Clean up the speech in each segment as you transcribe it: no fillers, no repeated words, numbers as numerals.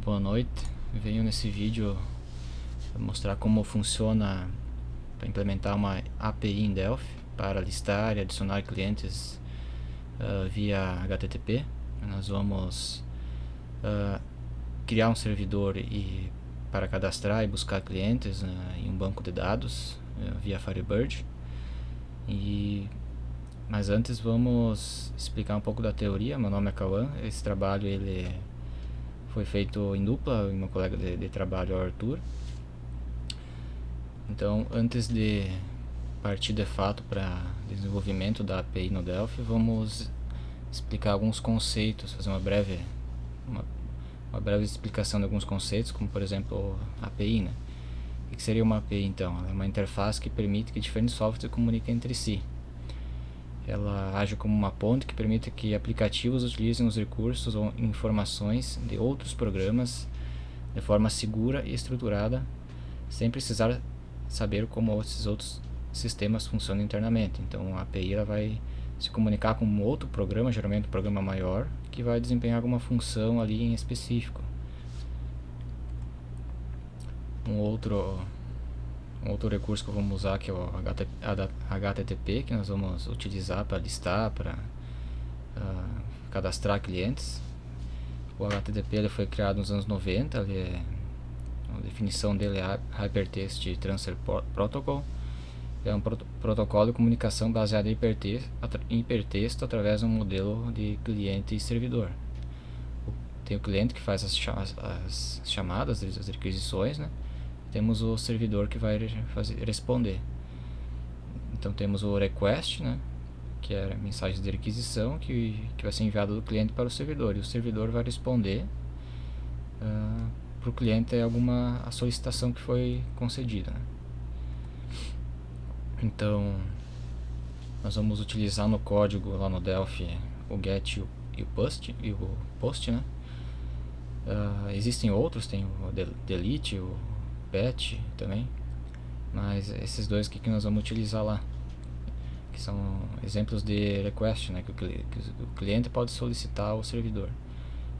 Boa noite, venho nesse vídeo mostrar como funciona para implementar uma API em Delphi para listar e adicionar clientes via HTTP. Nós vamos criar um servidor para cadastrar e buscar clientes em um banco de dados via Firebird. Mas antes vamos explicar um pouco da teoria. Meu nome é Cauã, esse trabalho foi feito em dupla, meu colega de trabalho é o Arthur. Então, antes de partir de fato para desenvolvimento da API no Delphi, vamos explicar alguns conceitos, fazer uma breve explicação de alguns conceitos, como por exemplo a API, né? O que seria uma API então? Ela é uma interface que permite que diferentes softwares se comuniquem entre si. Ela age como uma ponte que permite que aplicativos utilizem os recursos ou informações de outros programas de forma segura e estruturada, sem precisar saber como esses outros sistemas funcionam internamente. Então a API ela vai se comunicar com um outro programa, geralmente um programa maior, que vai desempenhar alguma função ali em específico. Um outro recurso que vamos usar, que é o HTTP, que nós vamos utilizar para listar, para cadastrar clientes. O HTTP ele foi criado nos anos 90, a definição dele é Hypertext Transfer Protocol. É um protocolo de comunicação baseado em hipertexto através de um modelo de cliente e servidor. Tem o cliente que faz as chamadas, as requisições, né? Temos o servidor que vai responder. Então temos o request, né? Que é a mensagem de requisição que vai ser enviada do cliente para o servidor, e o servidor vai responder para o cliente a solicitação que foi concedida, né? Então nós vamos utilizar no código lá no Delphi o get e o post, né? Existem outros, tem o delete, o patch também, mas esses dois que nós vamos utilizar lá, que são exemplos de request, né, que o cliente pode solicitar ao servidor.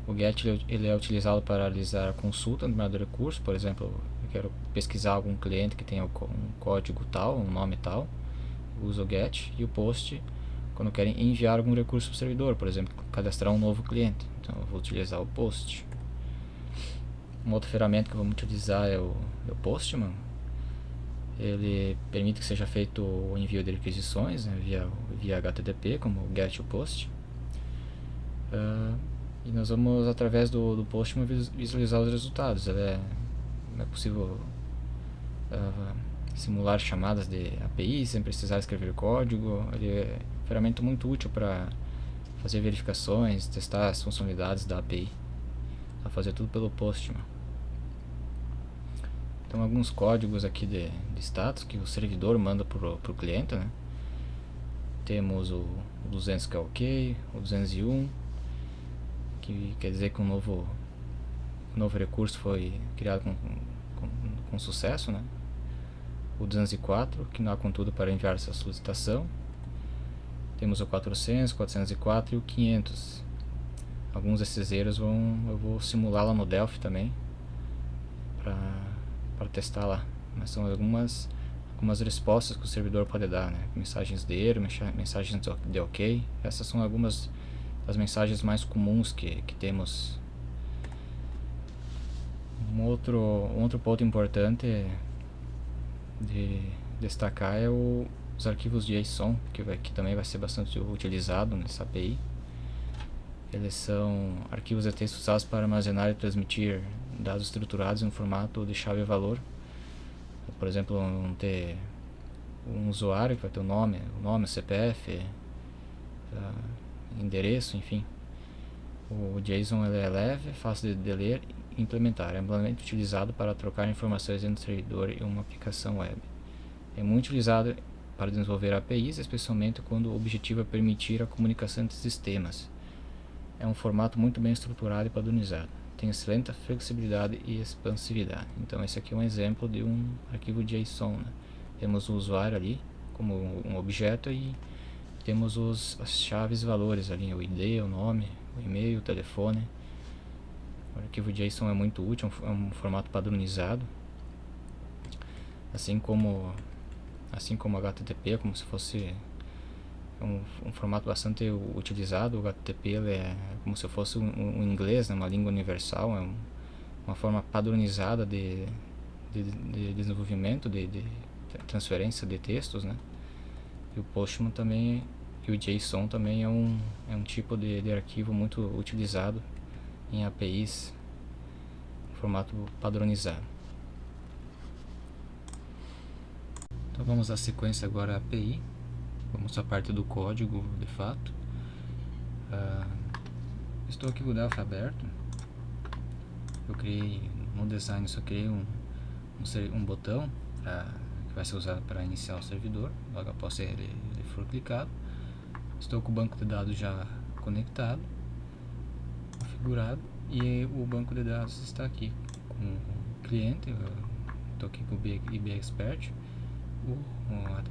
O get ele é utilizado para realizar a consulta no do recurso. Por exemplo, eu quero pesquisar algum cliente que tenha um código tal, um nome tal, uso o get. E o post, quando eu quero enviar algum recurso para o servidor, por exemplo, cadastrar um novo cliente, então eu vou utilizar o post. Uma outra ferramenta que vamos utilizar é o Postman. Ele permite que seja feito o envio de requisições, né, via HTTP, como o get e o post. E nós vamos, através do Postman, visualizar os resultados. É possível simular chamadas de API sem precisar escrever código. Ele é uma ferramenta muito útil para fazer verificações, testar as funcionalidades da API, a fazer tudo pelo Postman. Então, alguns códigos aqui de status que o servidor manda para o cliente, né? Temos o 200 que é ok, o 201, que quer dizer que um novo recurso foi criado com sucesso, né? O 204, que não há contudo para enviar essa solicitação. Temos o 400, 404 e o 500. Alguns desses erros eu vou simular lá no Delphi também, para testar lá. Mas são algumas respostas que o servidor pode dar, né? Mensagens de erro, mensagens de ok. Essas são algumas das mensagens mais comuns que temos. Um outro ponto importante de destacar é os arquivos JSON, que também vai ser bastante utilizado nessa API. Eles são arquivos de texto usados para armazenar e transmitir dados estruturados em um formato de chave-valor. Por exemplo, ter um usuário que vai ter o nome, o CPF, endereço, enfim. O JSON ele é leve, fácil de ler e implementar. É amplamente utilizado para trocar informações entre um servidor e uma aplicação web. É muito utilizado para desenvolver APIs, especialmente quando o objetivo é permitir a comunicação entre sistemas. É um formato muito bem estruturado e padronizado. Tem excelente flexibilidade e expansividade. Então esse aqui é um exemplo de um arquivo JSON, né? Temos o usuário ali como um objeto e temos as chaves e valores ali, o ID, o nome, o e-mail, o telefone. O arquivo JSON é muito útil, é um formato padronizado, assim como HTTP, como se fosse um formato bastante utilizado. O HTTP ele é como se fosse um inglês, né, uma língua universal, é uma forma padronizada de desenvolvimento, de transferência de textos, né? E o Postman também, e o JSON também é um tipo de arquivo muito utilizado em APIs, formato padronizado. Então vamos à sequência agora API, vamos à parte do código de fato. Estou aqui com o Delphi aberto. Eu criei no design, só criei um botão que vai ser usado para iniciar o servidor, logo após ele for clicado. Estou com o banco de dados já conectado, configurado, e o banco de dados está aqui com o cliente. Estou aqui com o IB Expert.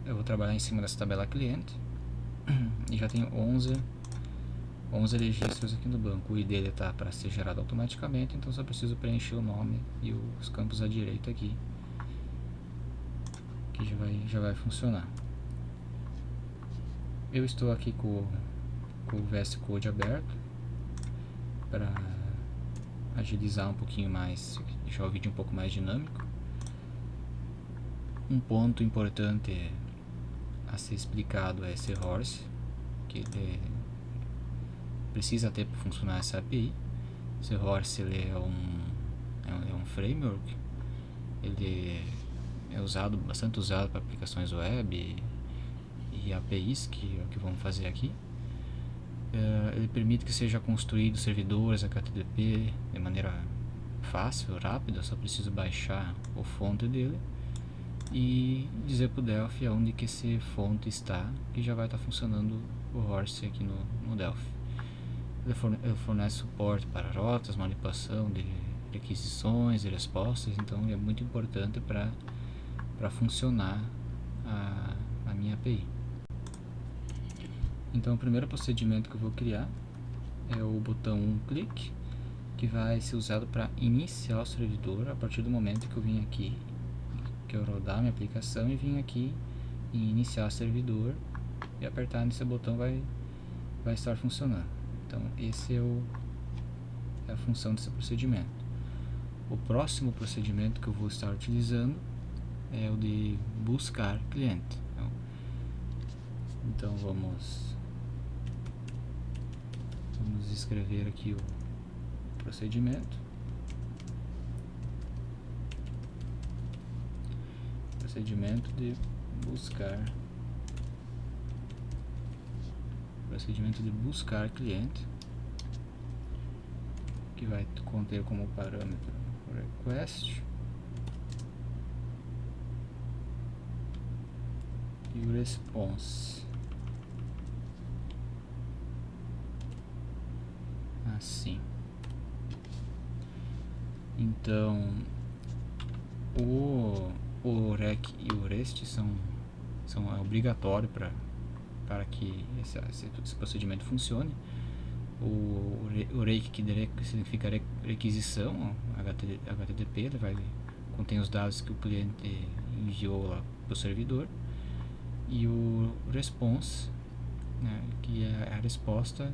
Eu vou trabalhar em cima dessa tabela cliente e já tenho 11 registros aqui no banco. O ID está para ser gerado automaticamente, então só preciso preencher o nome e os campos à direita aqui, que já vai funcionar. Eu estou aqui com o VS Code aberto para agilizar um pouquinho mais, deixar o vídeo um pouco mais dinâmico. Um ponto importante a ser explicado é esse horse, que ele precisa ter para funcionar essa API. Esse horse ele é um framework, ele é bastante usado para aplicações web e APIs, que é o que vamos fazer aqui. Ele permite que seja construído servidores HTTP de maneira fácil, rápida. Só preciso baixar o fonte dele e dizer para o Delphi onde que esse fonte está, que já vai estar funcionando o horse aqui no Delphi. Ele fornece suporte para rotas, manipulação de requisições e respostas, então é muito importante para funcionar a minha API. Então o primeiro procedimento que eu vou criar é o botão click, que vai ser usado para iniciar o servidor a partir do momento que eu vim aqui, que eu rodar minha aplicação e vim aqui em iniciar o servidor e apertar nesse botão vai estar funcionando. Então esse é a função desse procedimento. O próximo procedimento que eu vou estar utilizando é o de buscar cliente. Então vamos escrever aqui o procedimento. Procedimento de buscar cliente, que vai conter como parâmetro o request e o response. Assim. Então o rec e o rest são obrigatórios para que esse procedimento funcione. O rake, que significa requisição, HTTP, ele contém os dados que o cliente enviou lá para o servidor, e o response, né, que é a resposta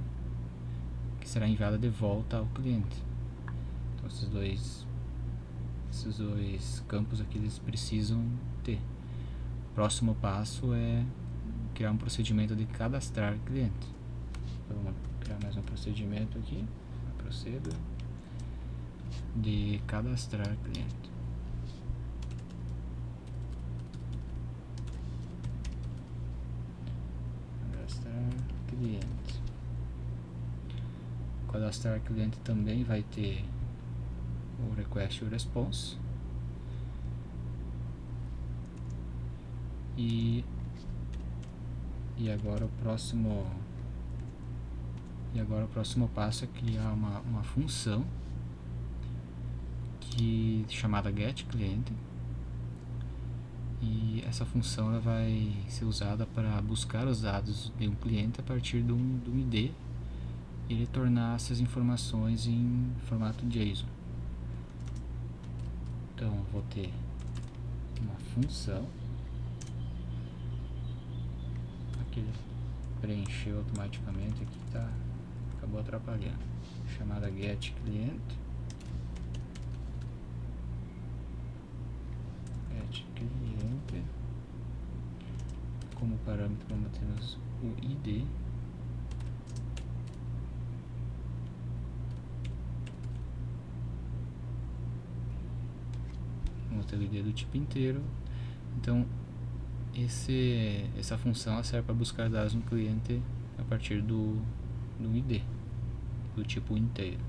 que será enviada de volta ao cliente. Então esses dois campos aqui eles precisam ter. O próximo passo é criar um procedimento de cadastrar cliente. Então, vamos criar mais um procedimento aqui. Proceda de cadastrar cliente. Cadastrar cliente também vai ter o request e o response. E agora o próximo passo é criar uma função chamada getClient, e essa função ela vai ser usada para buscar os dados de um cliente a partir de um ID e retornar essas informações em formato JSON. Então eu vou ter uma função aqui, preencheu automaticamente aqui, tá, acabou atrapalhando, chamada getClient. Como parâmetro vamos ter o ID, vamos ter o ID do tipo inteiro. Então essa função serve para buscar dados no cliente a partir do ID do tipo inteiro.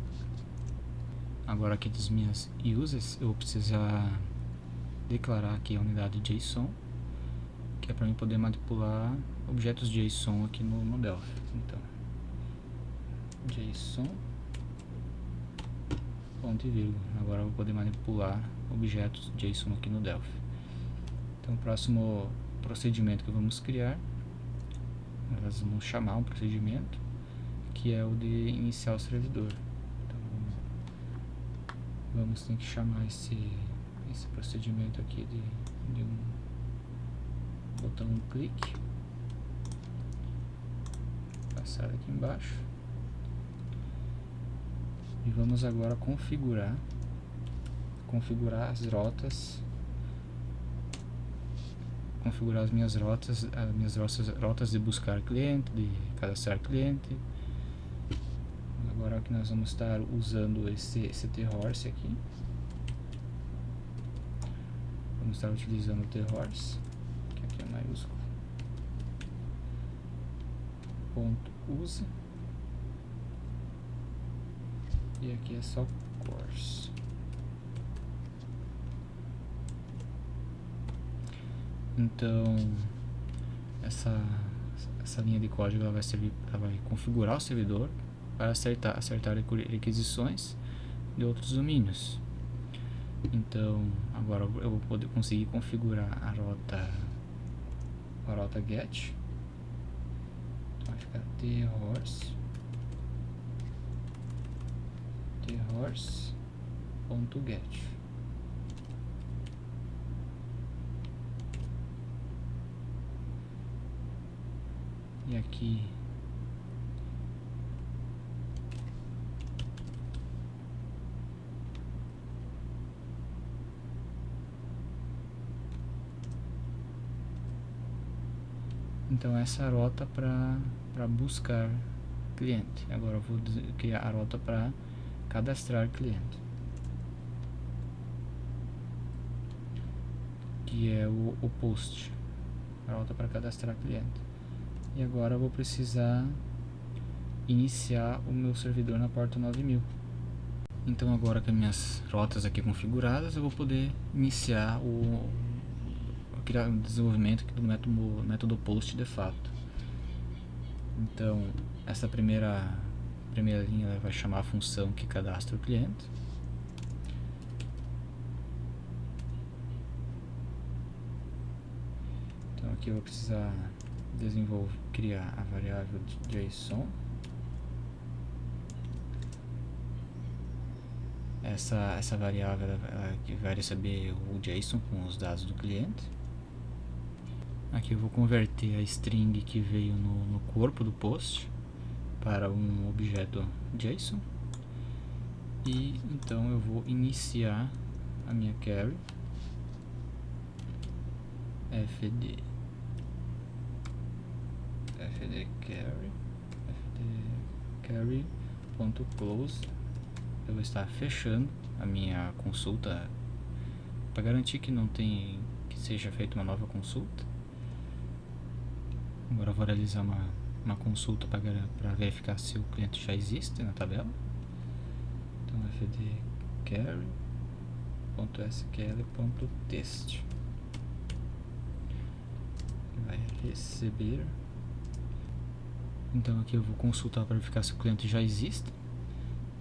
Agora aqui das minhas uses eu vou precisar declarar aqui a unidade JSON, que é para mim poder manipular objetos JSON aqui no Delphi. Então JSON ponto e vírgula. Agora eu vou poder manipular objetos JSON aqui no Delphi. Então o próximo procedimento que vamos criar, nós vamos chamar um procedimento que é o de iniciar o servidor. Então vamos ter que chamar esse procedimento aqui de um botão um clique, passar aqui embaixo, e vamos agora configurar as rotas, configurar as minhas rotas de buscar cliente, de cadastrar cliente. Agora aqui nós vamos estar usando esse thorse aqui, vamos estar utilizando o thorse, que aqui é maiúsculo, ponto use, e aqui é só course. Então essa linha de código ela vai configurar o servidor para acertar requisições de outros domínios. Então agora eu vou poder conseguir configurar a rota get. Então vai ficar thorse.get. E aqui então essa é a rota para buscar cliente. Agora eu vou criar a rota para cadastrar cliente, que é o post, a rota para cadastrar cliente. E agora eu vou precisar iniciar o meu servidor na porta 9000. Então agora com as minhas rotas aqui configuradas, eu vou poder iniciar o desenvolvimento aqui do método post de fato. Então essa primeira linha vai chamar a função que cadastra o cliente. Então aqui eu vou precisar criar a variável de JSON. Essa variável ela vai receber o JSON com os dados do cliente. Aqui eu vou converter a string que veio no corpo do post para um objeto JSON. E então eu vou iniciar a minha query fd query.close. Eu vou estar fechando a minha consulta para garantir que seja feita uma nova consulta. Agora eu vou realizar uma consulta para verificar se o cliente já existe na tabela. Então fd query.sql.test vai receber. Então aqui eu vou consultar para verificar se o cliente já existe.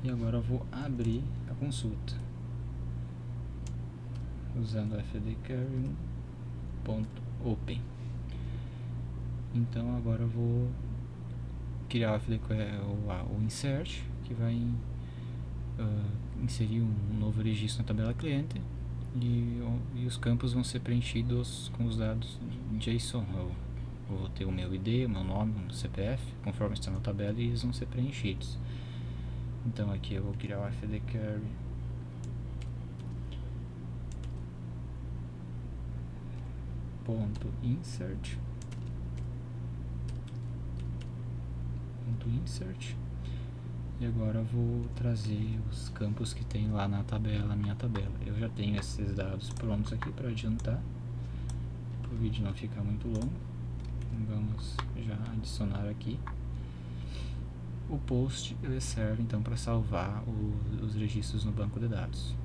E agora eu vou abrir a consulta usando fdquery.open. Então agora eu vou criar o insert, que vai inserir um novo registro na tabela cliente, e os campos vão ser preenchidos com os dados JSON. Eu vou ter o meu ID, o meu nome, o meu CPF, conforme está na tabela, e eles vão ser preenchidos. Então aqui eu vou criar o fd query .insert e agora eu vou trazer os campos que tem lá na minha tabela. Eu já tenho esses dados prontos aqui para adiantar, para o vídeo não ficar muito longo. Vamos já adicionar aqui. O post ele serve então para salvar os registros no banco de dados.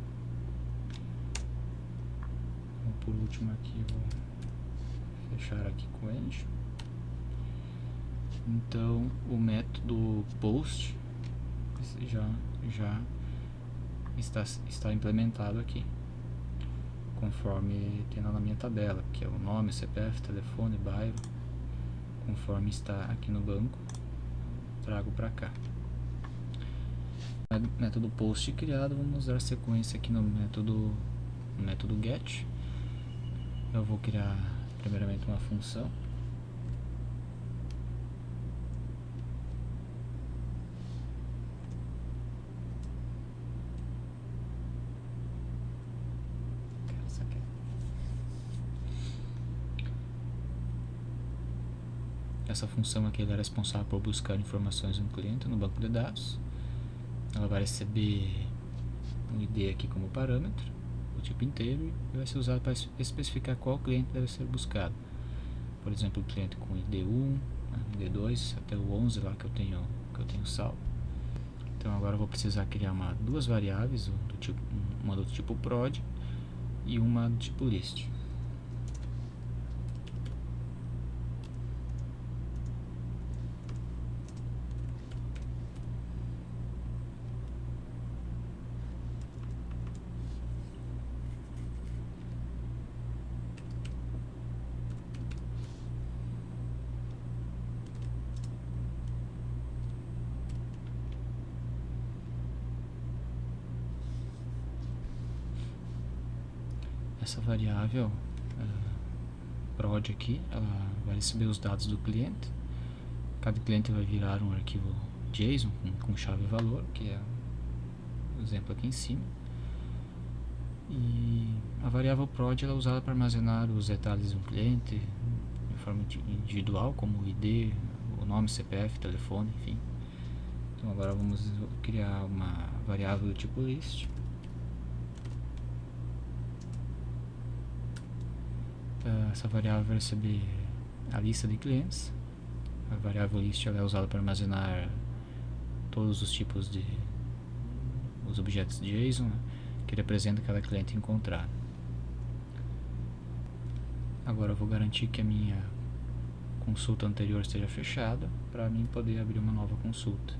Então, por último aqui eu vou fechar aqui com end. Então o método post já está implementado aqui, conforme tem lá na minha tabela, que é o nome, CPF, telefone, bairro, conforme está aqui no banco, trago para cá. Método post criado, vamos dar sequência aqui no método get. Eu vou criar primeiramente uma função. Essa função aqui ela é responsável por buscar informações do cliente no banco de dados. Ela vai receber um ID aqui como parâmetro, o tipo inteiro, e vai ser usado para especificar qual cliente deve ser buscado. Por exemplo, o cliente com ID1, ID2, até o 11 lá que eu tenho salvo. Então agora eu vou precisar criar duas variáveis, uma do tipo prod e uma do tipo list. Essa variável prod aqui, ela vai receber os dados do cliente. Cada cliente vai virar um arquivo JSON com chave e valor, que é o exemplo aqui em cima. E a variável prod ela é usada para armazenar os detalhes de um cliente de forma individual, como o ID, o nome, CPF, telefone, enfim. Então agora vamos criar uma variável do tipo list. Essa variável vai receber a lista de clientes. A variável list ela é usada para armazenar todos os tipos de os objetos de JSON, né, que representa cada cliente encontrado. Agora eu vou garantir que a minha consulta anterior esteja fechada para mim poder abrir uma nova consulta.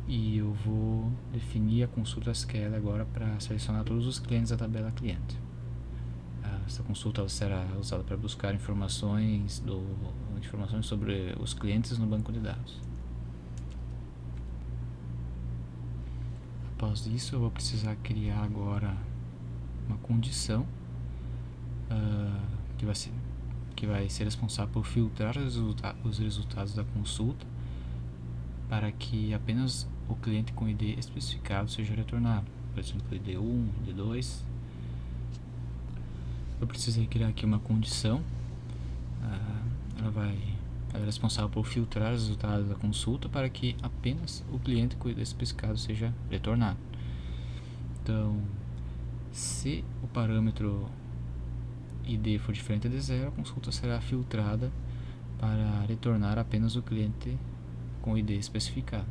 E eu vou definir a consulta SQL agora para selecionar todos os clientes da tabela cliente. Essa consulta será usada para buscar informações sobre os clientes no banco de dados. Após isso, eu vou precisar criar agora uma condição que vai ser responsável por filtrar os resultados da consulta para que apenas o cliente com ID especificado seja retornado. Por exemplo, ID1, ID2. Eu precisei criar aqui uma condição. Ela é responsável por filtrar os resultados da consulta para que apenas o cliente com ID especificado seja retornado. Então, se o parâmetro ID for diferente de 0, a consulta será filtrada para retornar apenas o cliente com ID especificado.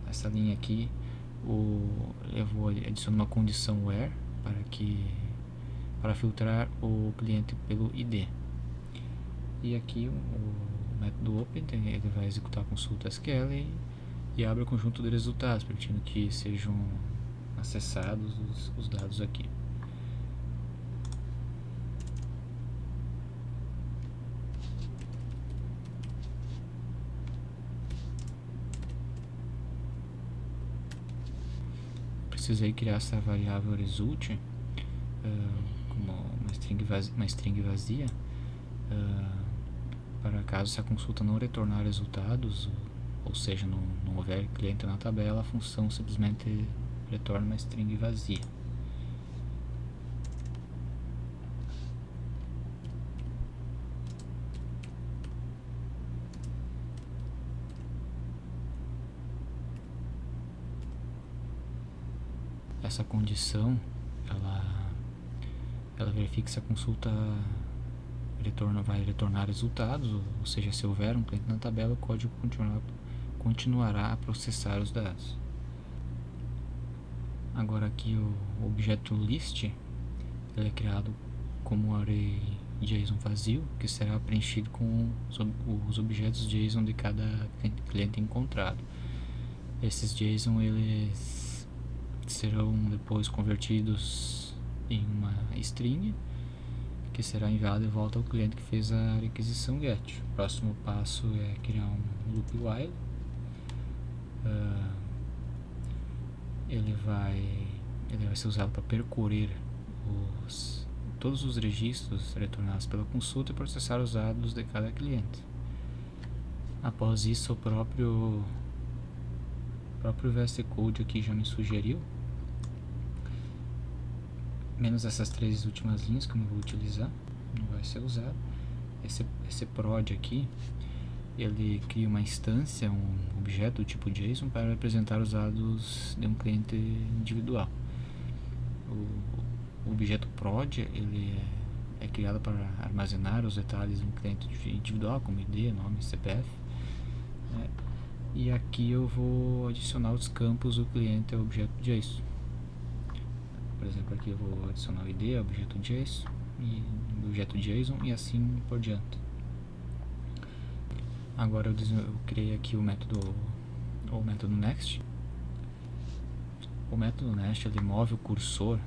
Essa linha aqui, eu vou adicionar uma condição where para filtrar o cliente pelo ID. E aqui o método open ele vai executar a consulta SQL e abre o conjunto de resultados, permitindo que sejam acessados os dados aqui. precisei criar essa variável result como uma string vazia, para caso essa consulta não retornar resultados, ou seja, não houver cliente na tabela, a função simplesmente retorna uma string vazia. Essa condição ela verifica se a consulta vai retornar resultados, ou seja, se houver um cliente na tabela, o código continuará a processar os dados. Agora aqui o objeto list ele é criado como um array JSON vazio, que será preenchido com os objetos JSON de cada cliente encontrado. Esses JSON eles serão depois convertidos em uma string, que será enviada de volta ao cliente que fez a requisição GET. O próximo passo é criar um loop while. Ele vai ser usado para percorrer todos os registros retornados pela consulta e processar os dados de cada cliente. Após isso, o próprio VS Code aqui já me sugeriu, menos essas 3 últimas linhas que eu não vou utilizar, não vai ser usado. Esse prod aqui, ele cria uma instância, um objeto do tipo JSON para representar os dados de um cliente individual. O objeto prod ele é criado para armazenar os detalhes de um cliente individual, como ID, nome, CPF. E aqui eu vou adicionar os campos do cliente ao objeto JSON. Por exemplo, aqui eu vou adicionar o ID ao objeto JSON e objeto JSON e assim por diante. Agora eu criei aqui o método next. O método next ele move o cursor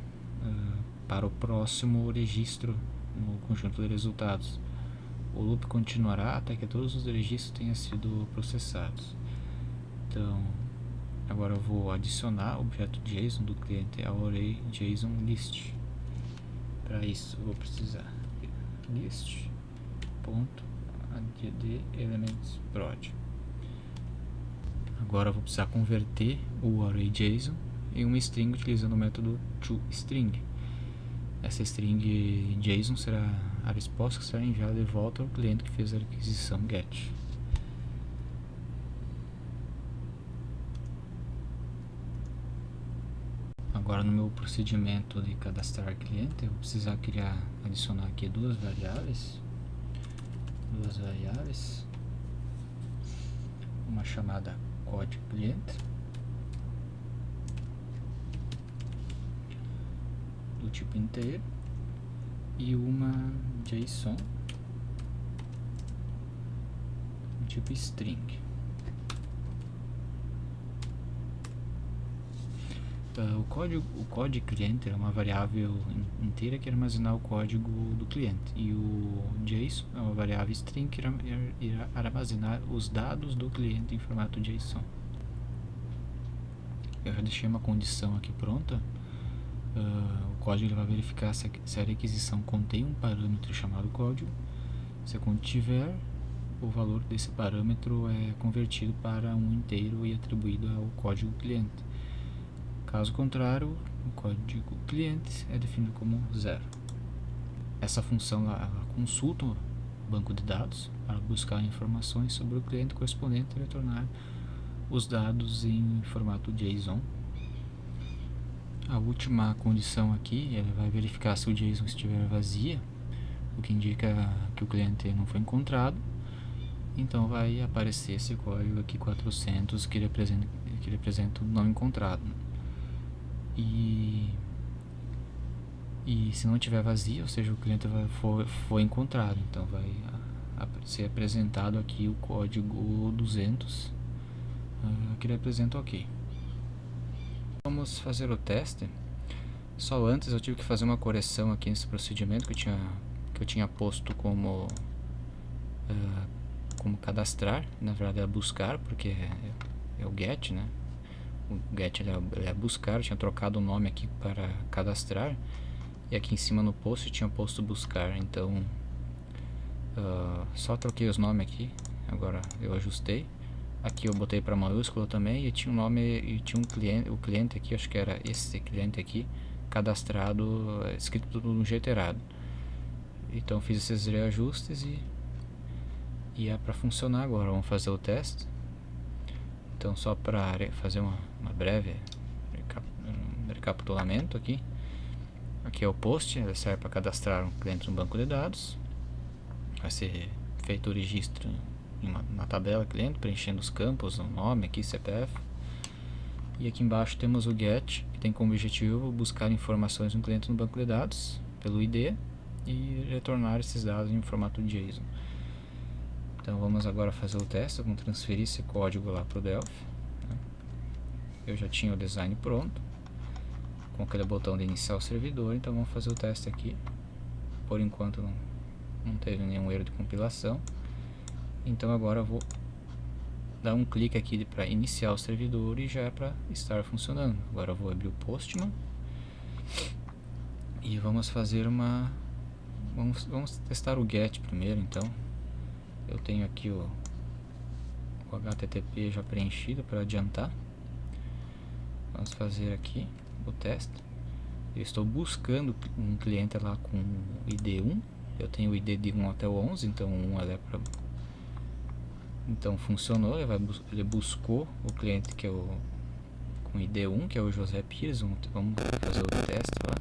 para o próximo registro no conjunto de resultados. O loop continuará até que todos os registros tenham sido processados. Então, agora eu vou adicionar o objeto JSON do cliente ao array JSON list. Para isso, eu vou precisar de list.add elements prod. Agora eu vou precisar converter o array JSON em uma string utilizando o método toString. Essa string JSON será a resposta que será enviada de volta ao cliente que fez a requisição GET. Agora no meu procedimento de cadastrar cliente, eu vou precisar adicionar aqui duas variáveis, uma chamada code cliente do tipo inteiro e uma JSON do tipo string. O código cliente é uma variável inteira que irá armazenar o código do cliente, e o JSON é uma variável string que irá armazenar os dados do cliente em formato JSON. Eu já deixei uma condição aqui pronta. O código ele vai verificar se a requisição contém um parâmetro chamado código. Se contiver, o valor desse parâmetro é convertido para um inteiro e atribuído ao código cliente. Caso contrário, o código cliente é definido como 0. Essa função ela consulta o banco de dados para buscar informações sobre o cliente correspondente e retornar os dados em formato JSON. A última condição aqui ela vai verificar se o JSON estiver vazia, o que indica que o cliente não foi encontrado. Então vai aparecer esse código aqui 400 que representa o não encontrado. E se não tiver vazio, ou seja, o cliente foi encontrado, então vai ser apresentado aqui o código 200 que representa OK. Vamos fazer o teste. Só antes eu tive que fazer uma correção aqui nesse procedimento que eu tinha posto como cadastrar, na verdade é buscar, porque é o GET, né? o get ele é buscar, eu tinha trocado o nome aqui para cadastrar, e aqui em cima no post eu tinha posto buscar, então só troquei os nomes aqui, agora eu ajustei. Aqui eu botei para maiúsculo também, e tinha um nome, e tinha o cliente aqui, acho que era esse cliente aqui, cadastrado, escrito tudo no jeito errado. Então fiz esses reajustes e é para funcionar agora. Vamos fazer o teste. Então, só para fazer uma breve recapitulamento aqui. Aqui é o post, ele serve para cadastrar um cliente no banco de dados. Vai ser feito o registro na tabela cliente, preenchendo os campos, o nome aqui, CPF. E aqui embaixo temos o get, que tem como objetivo buscar informações no cliente no banco de dados pelo ID e retornar esses dados em formato JSON. Então vamos agora fazer o teste, vamos transferir esse código lá para o Delphi. Eu já tinha o design pronto, com aquele botão de iniciar o servidor, então vamos fazer o teste aqui. Por enquanto não teve nenhum erro de compilação. Então agora eu vou dar um clique aqui para iniciar o servidor e já é para estar funcionando. Agora eu vou abrir o Postman e vamos fazer vamos testar o get primeiro. Então eu tenho aqui o HTTP já preenchido para adiantar. Vamos fazer aqui o teste. Eu estou buscando um cliente lá com ID 1. Eu tenho o ID de 1 até o 11, então 1 é para... Então funcionou, ele buscou o cliente que é com ID 1, que é o José Pires. Vamos fazer o teste lá.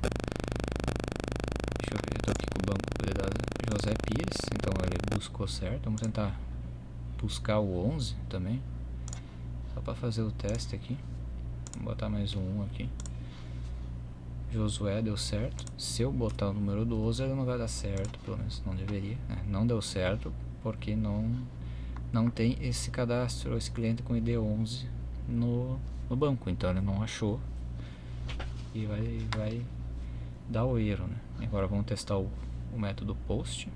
Deixa eu ver, eu estou aqui com o banco de dados José Pires, então ele buscou certo. Vamos tentar buscar o 11 também, só para fazer o teste aqui. Vou botar mais um 1 aqui. Josué deu certo. Se eu botar o número 12, ele não vai dar certo, pelo menos não deveria. Não deu certo porque não tem esse cadastro, esse cliente com ID 11 no banco, então ele não achou e vai dar o erro, né? Agora vamos testar o método post.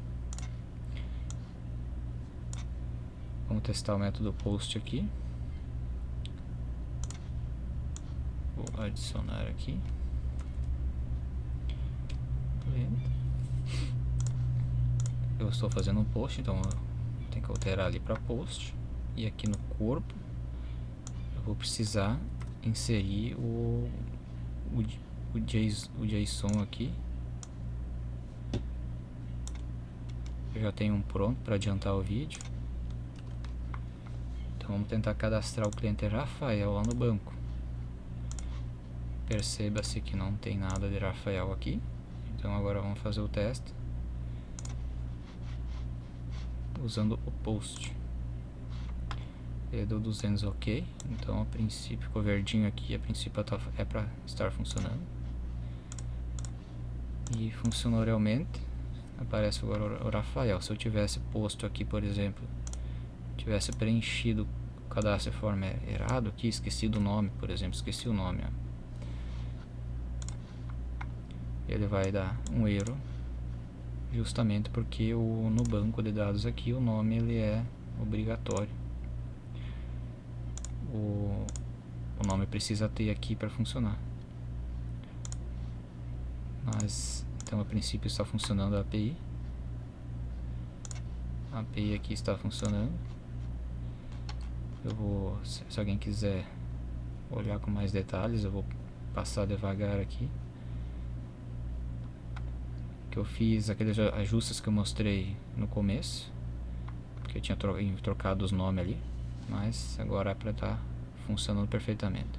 Vamos testar o método post aqui. Vou adicionar aqui. Eu estou fazendo um post, então eu tenho que alterar ali para post. E aqui no corpo eu vou precisar inserir o JSON aqui. Eu já tenho um pronto para adiantar o vídeo. Então vamos tentar cadastrar o cliente Rafael lá no banco. Perceba-se que não tem nada de Rafael aqui. Então agora vamos fazer o teste usando o post. Ele deu 200 ok. Então a princípio, ficou verdinho aqui, a princípio é para estar funcionando. E funcionou realmente. Aparece agora o Rafael. Se eu tivesse posto aqui, por exemplo, tivesse preenchido o cadastro de forma errado aqui, esqueci do nome, por exemplo, esqueci o nome, ó. Ele vai dar um erro, justamente porque no banco de dados aqui o nome ele é obrigatório. O nome precisa ter aqui para funcionar. Mas então a princípio está funcionando a API. A API aqui está funcionando. Eu vou, se alguém quiser olhar com mais detalhes, eu vou passar devagar aqui. Que eu fiz aqueles ajustes que eu mostrei no começo, porque eu tinha trocado os nomes ali, mas agora é para estar funcionando perfeitamente.